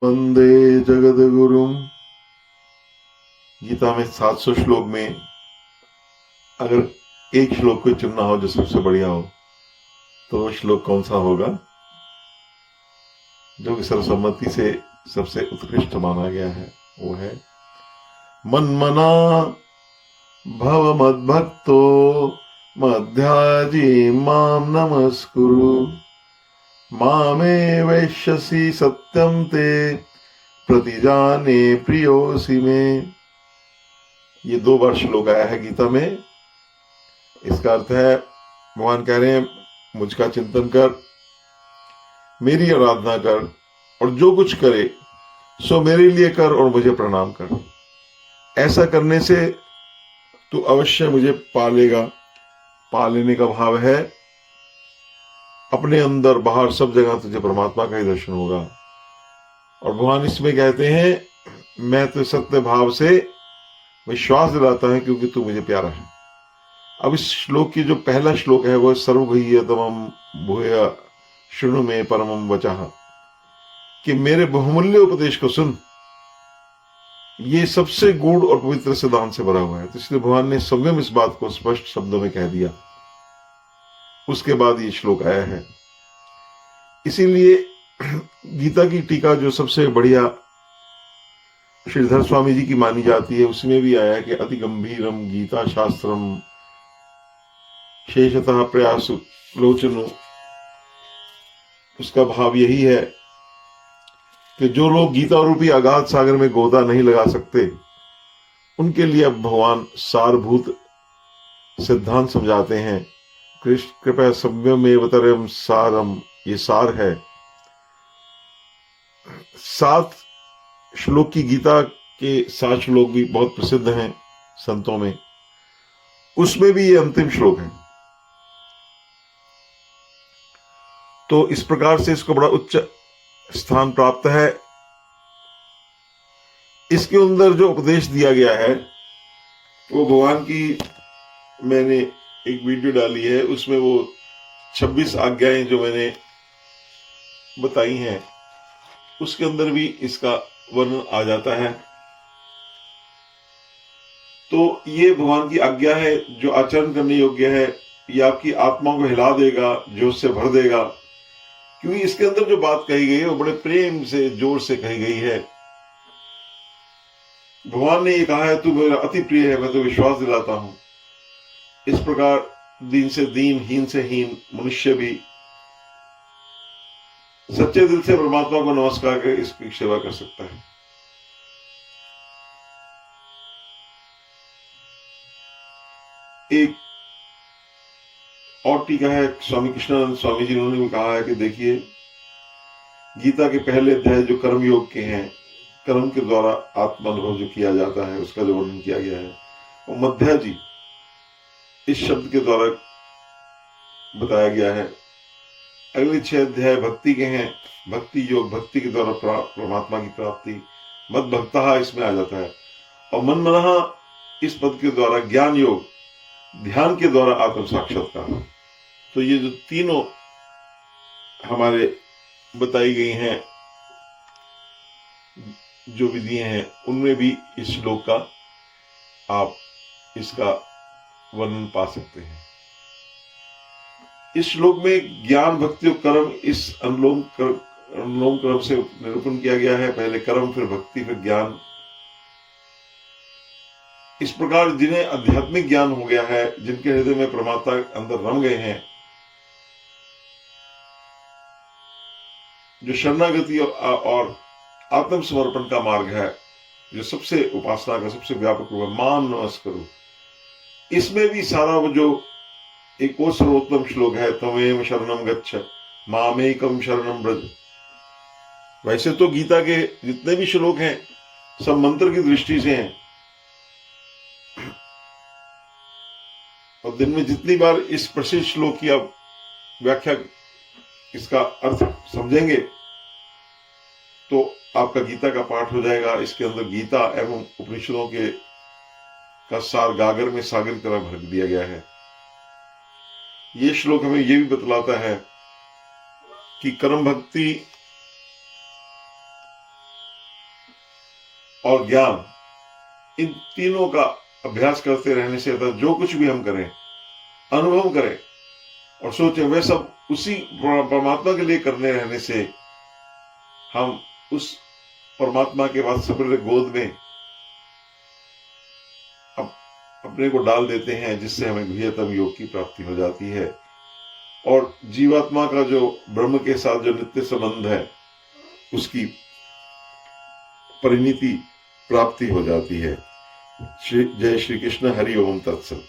वंदे जगद्गुरुम। गीता में 700 श्लोक में अगर एक श्लोक को चुनना हो जो सबसे बढ़िया हो तो वो श्लोक कौन सा होगा जो कि सर्वसम्मति से सबसे उत्कृष्ट माना गया है? वो है मन्मना भव मद्भक्तो मध्याजी माम नमस्कुरु मामे वैश्यसि सत्यम ते प्रतिजाने प्रियोसि में। ये 2 बार श्लोक आया है गीता में। इसका अर्थ है भगवान कह रहे हैं मुझका चिंतन कर, मेरी आराधना कर और जो कुछ करे सो मेरे लिए कर और मुझे प्रणाम कर। ऐसा करने से तू अवश्य मुझे पालेगा। पालेने का भाव है अपने अंदर बाहर सब जगह तुझे परमात्मा का ही दर्शन होगा। और भगवान इसमें कहते हैं मैं तो सत्य भाव से विश्वास दिलाता हूं क्योंकि तू मुझे प्यारा है। अब इस श्लोक की जो पहला श्लोक है वो सर्वगुह्यतमं भूय शृणु मे परमं वचः, कि मेरे बहुमूल्य उपदेश को सुन। ये सबसे गूढ़ और पवित्र सिद्धांत से भरा हुआ है, तो इसलिए भगवान ने स्वयं इस बात को स्पष्ट शब्दों में कह दिया। उसके बाद ये श्लोक आया है। इसीलिए गीता की टीका जो सबसे बढ़िया श्रीधर स्वामी जी की मानी जाती है उसमें भी आया कि अति गंभीरम गीता शास्त्रम शेषतः प्रयास लोचनो। उसका भाव यही है कि जो लोग गीता रूपी अगाध सागर में गोता नहीं लगा सकते उनके लिए अब भगवान सारभूत सिद्धांत समझाते हैं। कृष्ण कृपया सम्यमेवतरम सारम, ये सार है। 7 श्लोक की गीता के 7 श्लोक भी बहुत प्रसिद्ध हैं संतों में, उसमें भी ये अंतिम श्लोक है। तो इस प्रकार से इसको बड़ा उच्च स्थान प्राप्त है। इसके अंदर जो उपदेश दिया गया है वो भगवान की, मैंने एक वीडियो डाली है उसमें वो 26 आज्ञाएं जो मैंने बताई हैं उसके अंदर भी इसका वर्णन आ जाता है। तो ये भगवान की आज्ञा है जो आचरण करने योग्य है। ये आपकी आत्मा को हिला देगा, जोश से भर देगा, क्योंकि इसके अंदर जो बात कही गई है वो बड़े प्रेम से जोर से कही गई है। भगवान ने ये कहा है तू मेरा अति प्रिय है, मैं तो विश्वास दिलाता हूं। इस प्रकार दीन से दीन, हीन से हीन मनुष्य भी सच्चे दिल से परमात्मा को नमस्कार कर इसकी सेवा कर सकता है। एक और टीका है स्वामी कृष्णानंद स्वामी जी, उन्होंने भी कहा है कि देखिए गीता के पहले अध्याय जो कर्म योग के हैं, कर्म के द्वारा आत्मानुभव जो किया जाता है उसका जो वर्णन किया गया है, और मध्या जी इस शब्द के द्वारा बताया गया है। अगले 6 अध्याय भक्ति के हैं, भक्ति योग, भक्ति के द्वारा परमात्मा की प्राप्ति, मद भक्ता इसमें आ जाता है। और मनमना इस पद के द्वारा ज्ञान योग, ध्यान के द्वारा आत्म साक्षात्कार। तो ये जो तीनों हमारे बताई गई हैं जो विधियां हैं उनमें भी इस श्लोक का आप इसका वर्णन पा सकते हैं। इस श्लोक में ज्ञान, भक्ति और कर्म इस अनुलोम क्रम से निरूपण किया गया है। पहले कर्म, फिर भक्ति, फिर ज्ञान। इस प्रकार जिन्हें आध्यात्मिक ज्ञान हो गया है, जिनके हृदय में परमात्मा अंदर रम गए हैं, जो शरणागति और आत्मसमर्पण का मार्ग है, जो सबसे उपासना का सबसे व्यापक रूप है, मां नमस्करो, इसमें भी सारा वो जो एक और सर्वोत्तम श्लोक है, त्वमेव शरणं गच्छ मामेकं शरणं व्रज। वैसे तो गीता के जितने भी श्लोक हैं सब मंत्र की दृष्टि से हैं, और दिन में जितनी बार इस प्रसिद्ध श्लोक की आप व्याख्या, इसका अर्थ समझेंगे तो आपका गीता का पाठ हो जाएगा। इसके अंदर गीता एवं उपनिषदों के का सार गागर में सागर की तरह भर दिया गया है। ये श्लोक हमें यह भी बतलाता है कि कर्म भक्ति और ज्ञान, इन तीनों का अभ्यास करते रहने से अर्थात जो कुछ भी हम करें, अनुभव करें और सोचें, वह सब उसी परमात्मा के लिए करने रहने से हम उस परमात्मा के वात्सल्य गोद में अपने को डाल देते हैं, जिससे हमें गुह्यतम योग की प्राप्ति हो जाती है और जीवात्मा का जो ब्रह्म के साथ जो नित्य संबंध है उसकी परिणति प्राप्ति हो जाती है। जय श्री कृष्ण। हरि ओम तत्सत।